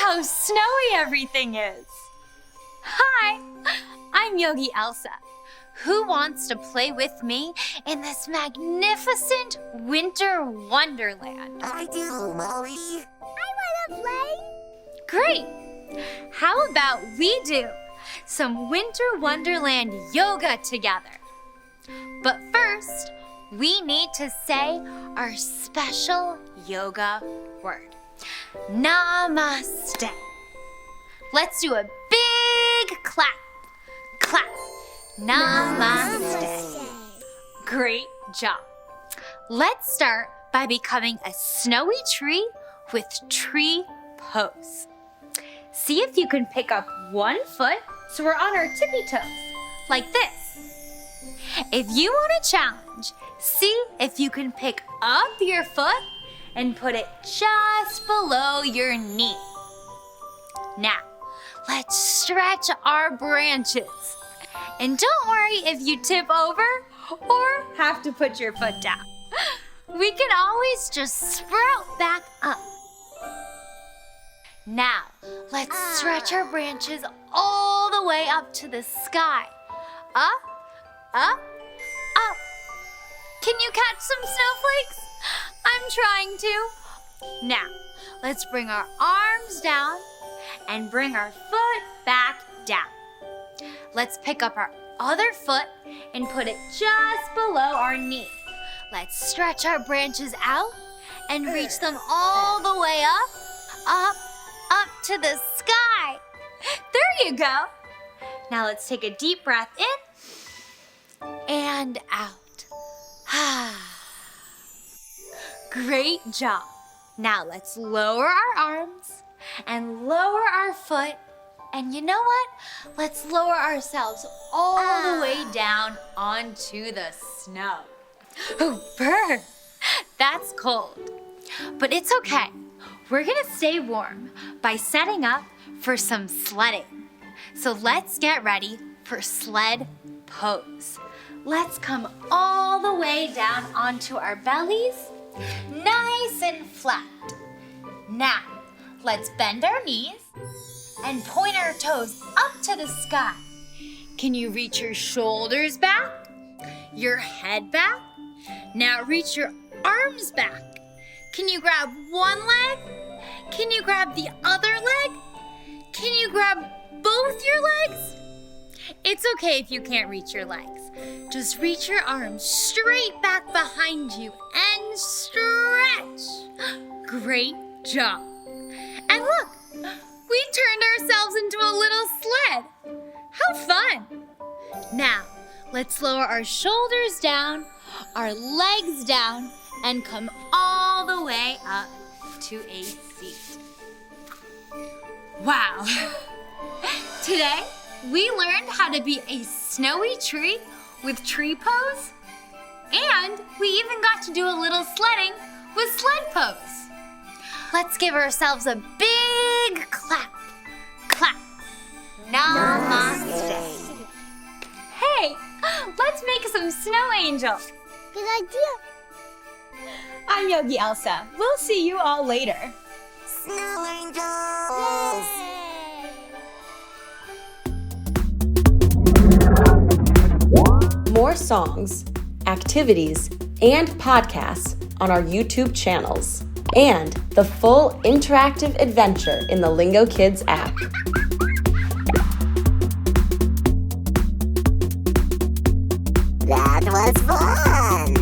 how snowy everything is. Hi, I'm Yogi Elsa. Who wants to play with me in this magnificent winter wonderland? I do, Molly. I want to play. Great! How about we do some winter wonderland yoga together? But first, we need to say our special yoga word. Namaste. Let's do a big clap. Clap. Namaste. Great job. Let's start by becoming a snowy tree with tree pose. See if you can pick up one foot so we're on our tippy toes, like this. If you want a challenge, see if you can pick up your foot and put it just below your knee. Now, let's stretch our branches. And don't worry if you tip over or have to put your foot down. We can always just sprout back up. Now, let's stretch our branches all the way up to the sky. Up, up, up. Can you catch some snowflakes? I'm trying to. Now, let's bring our arms down and bring our foot back down. Let's pick up our other foot and put it just below our knee. Let's stretch our branches out and reach them all the way up, up, up to the sky. There you go. Now let's take a deep breath in and out. Great job. Now let's lower our arms and lower our foot. And you know what? Let's lower ourselves all the way down onto the snow. Oh, burn! That's cold. But it's okay. We're gonna stay warm by setting up for some sledding. So let's get ready for sled pose. Let's come all the way down onto our bellies, nice and flat. Now, let's bend our knees and point our toes up to the sky. Can you reach your shoulders back? Your head back? Now reach your arms back. Can you grab one leg? Can you grab the other leg? Can you grab both your legs? It's okay if you can't reach your legs. Just reach your arms straight back behind you and stretch. Great job. And look, we turned ourselves into a little sled. How fun! Now, let's lower our shoulders down, our legs down, and come all the way up to a seat. Wow! Today, we learned how to be a snowy tree with tree pose, and we even got to do a little sledding with sled pose. Let's give ourselves a big clap. Clap. Namaste. Hey, let's make some snow angels. Good idea. I'm Yogi Elsa. We'll see you all later. Snow angels! More songs, activities, and podcasts on our YouTube channels, and the full interactive adventure in the Lingo Kids app. That was fun!